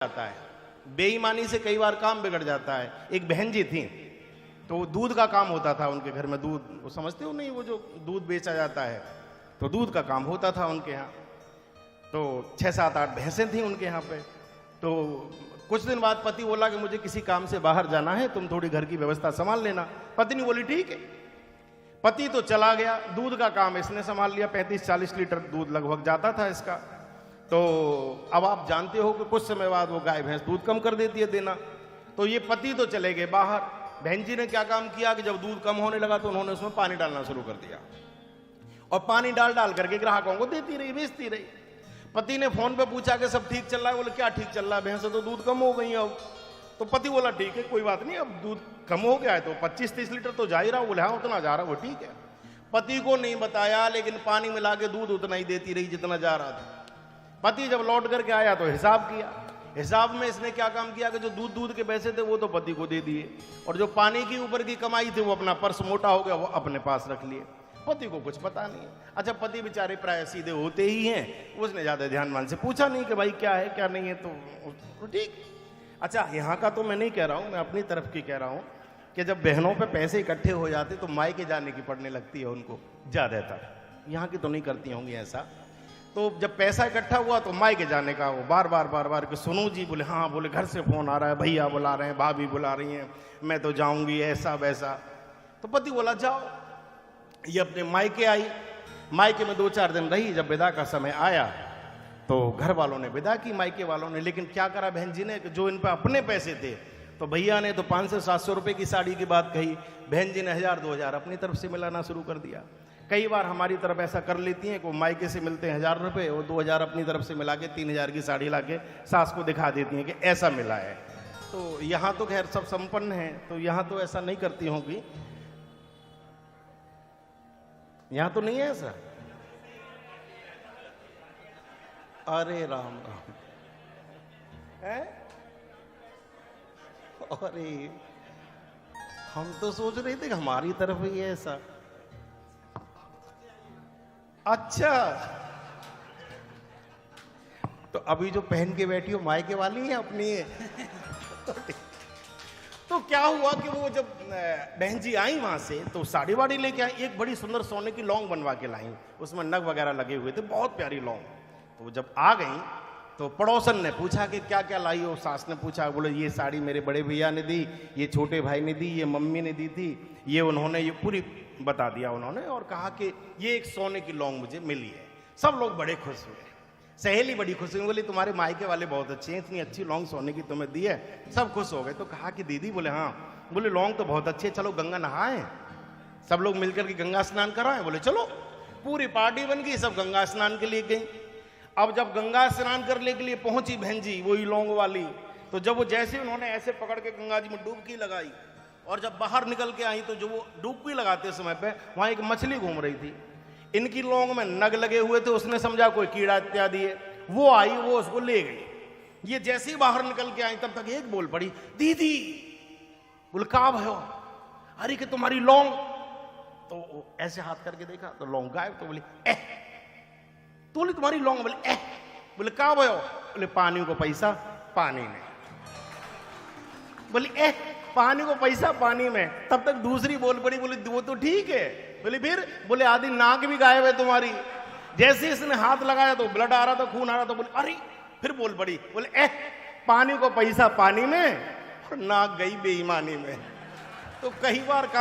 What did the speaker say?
जाता है। बेईमानी से कई बार काम बिगड़ जाता है। एक बहन जी थी, तो दूध का काम होता था उनके घर में। दूध वो समझते हो नहीं, वो जो दूध बेचा जाता है, तो दूध का काम होता था उनके यहाँ। तो 6-7-8 भैंसें थी उनके यहाँ पे। तो कुछ दिन बाद पति बोला कि मुझे किसी काम से बाहर जाना है, तुम थोड़ी घर की व्यवस्था संभाल लेना। पत्नी बोली ठीक है। पति तो चला गया, दूध का काम इसने संभाल लिया। 35-40 लीटर दूध लगभग जाता था इसका। तो अब आप जानते हो कि कुछ समय बाद वो गाय भैंस दूध कम कर देती है देना। तो ये पति तो चले गए बाहर। बहन जी ने क्या काम किया कि जब दूध कम होने लगा तो उन्होंने उसमें पानी डालना शुरू कर दिया, और पानी डाल डाल करके ग्राहकों को देती रही, बेचती रही। पति ने फोन पे पूछा कि सब ठीक चल रहा है? बोले क्या ठीक चल रहा है, भैंसें तो दूध कम हो गई अब। तो पति बोला ठीक है, कोई बात नहीं, अब दूध कम हो गया है तो 25-30 लीटर तो जा ही रहा। बोले हाँ उतना जा रहा, वो ठीक है। पति को नहीं बताया, लेकिन पानी मिला के दूध उतना ही देती रही जितना जा रहा था। पति जब लौट करके आया तो हिसाब किया। हिसाब में इसने क्या काम किया कि जो दूध के पैसे थे वो तो पति को दे दिए, और जो पानी की ऊपर की कमाई थी वो अपना पर्स मोटा हो गया, वो अपने पास रख लिए। पति को कुछ पता नहीं है। अच्छा, पति बेचारे प्राय सीधे होते ही हैं, उसने ज्यादा ध्यान से पूछा नहीं कि भाई क्या है क्या नहीं है, तो ठीक। अच्छा, यहाँ का तो मैं नहीं कह रहा हूं, मैं अपनी तरफ की कह रहा हूं कि जब बहनों पे पैसे इकट्ठे हो जाते तो मायके जाने की पड़ने लगती है उनको ज्यादातर। यहाँ की तो नहीं करती होंगी ऐसा। तो जब पैसा इकट्ठा हुआ तो मायके जाने का वो बार बार कि सुनो जी, बोले हाँ, बोले घर से फोन आ रहा है, भैया बुला रहे हैं, भाभी बुला रही हैं, मैं तो जाऊंगी, ऐसा वैसा। तो पति बोला जाओ। ये अपने मायके आई। मायके में 2-4 दिन रही। जब विदा का समय आया तो घर वालों ने विदा की, मायके वालों ने। लेकिन क्या करा बहन जी ने कि जो इन पे अपने पैसे थे, तो भैया ने तो 500-700 रुपए की साड़ी की बात कही, बहन जी ने 1000-2000 अपनी तरफ से मिलाना शुरू कर दिया। कई बार हमारी तरफ ऐसा कर लेती हैं कि मायके से मिलते हैं 1000 रुपए, और 2000 अपनी तरफ से मिला के 3000 की साड़ी ला के सास को दिखा देती हैं कि ऐसा मिला है। तो यहाँ तो खैर सब संपन्न है, तो यहाँ तो ऐसा नहीं करती होंगी। यहाँ तो नहीं है ऐसा। अरे राम राम है? अरे हम तो सोच रहे थे कि हमारी तरफ ही है ऐसा। अच्छा, तो अभी जो पहन के बैठी हो मायके वाली है अपनी है। तो क्या हुआ कि वो जब बहन जी आई वहां से तो साड़ी वाड़ी लेके आई। एक बड़ी सुंदर सोने की लौंग बनवा के लाई, उसमें नग वगैरह लगे हुए थे, बहुत प्यारी लौंग। तो जब आ गई तो पड़ोसन ने पूछा कि क्या क्या लाई हो। सास ने पूछा, बोले ये साड़ी मेरे बड़े भैया ने दी, ये छोटे भाई ने दी, ये मम्मी ने दी थी, ये उन्होंने, ये पूरी बता दिया उन्होंने, और कहा कि ये एक सोने की लौंग मुझे मिली है। सब लोग बड़े खुश हुए। सहेली बड़ी खुश हुई, बोली तुम्हारे मायके वाले बहुत अच्छे हैं, इतनी अच्छी लौंग सोने की तुम्हें दी है। सब खुश हो गए। तो कहा कि दीदी, बोले हाँ। बोले लौंग तो बहुत अच्छी है, चलो गंगा नहाएं, सब लोग मिलकर के गंगा स्नान कराएं। बोले चलो। पूरी पार्टी बन गई, सब गंगा स्नान के लिए गई। अब जब गंगा स्नान करने के लिए पहुंची बहन जी, वही लौंग वाली, तो जब वो जैसे उन्होंने ऐसे पकड़ के गंगा जी में डुबकी लगाई, और जब बाहर निकल के आई तो जो वो डुबकी लगाते समय पे वहां एक मछली घूम रही थी। इनकी लौंग में नग लगे हुए थे, उसने समझा कोई कीड़ा इत्यादि है। वो आई, वो उसको ले गई। ये जैसे ही बाहर निकल के आई तब तक एक बोल पड़ी, दीदी। बोले कहाँ भयो? अरे कि तुम्हारी लौंग। तो ऐसे हाथ करके देखा तो लौंग गायब। तो बोली एह। तो बोली तुम्हारी लौंग? बोले एह। बोले कहाँ भयो? बोले पानी को पैसा पानी में। बोली एह, पानी को पैसा पानी में। तब तक दूसरी बोल पड़ी, बोली वो तो ठीक है। बोले फिर? बोले आधी नाक भी गायब है तुम्हारी। जैसे इसने हाथ लगाया तो ब्लड आ रहा था, खून आ रहा था। बोले अरे, फिर बोल पड़ी, बोले एह, पानी को पैसा पानी में, और नाक गई बेईमानी में। तो कई बार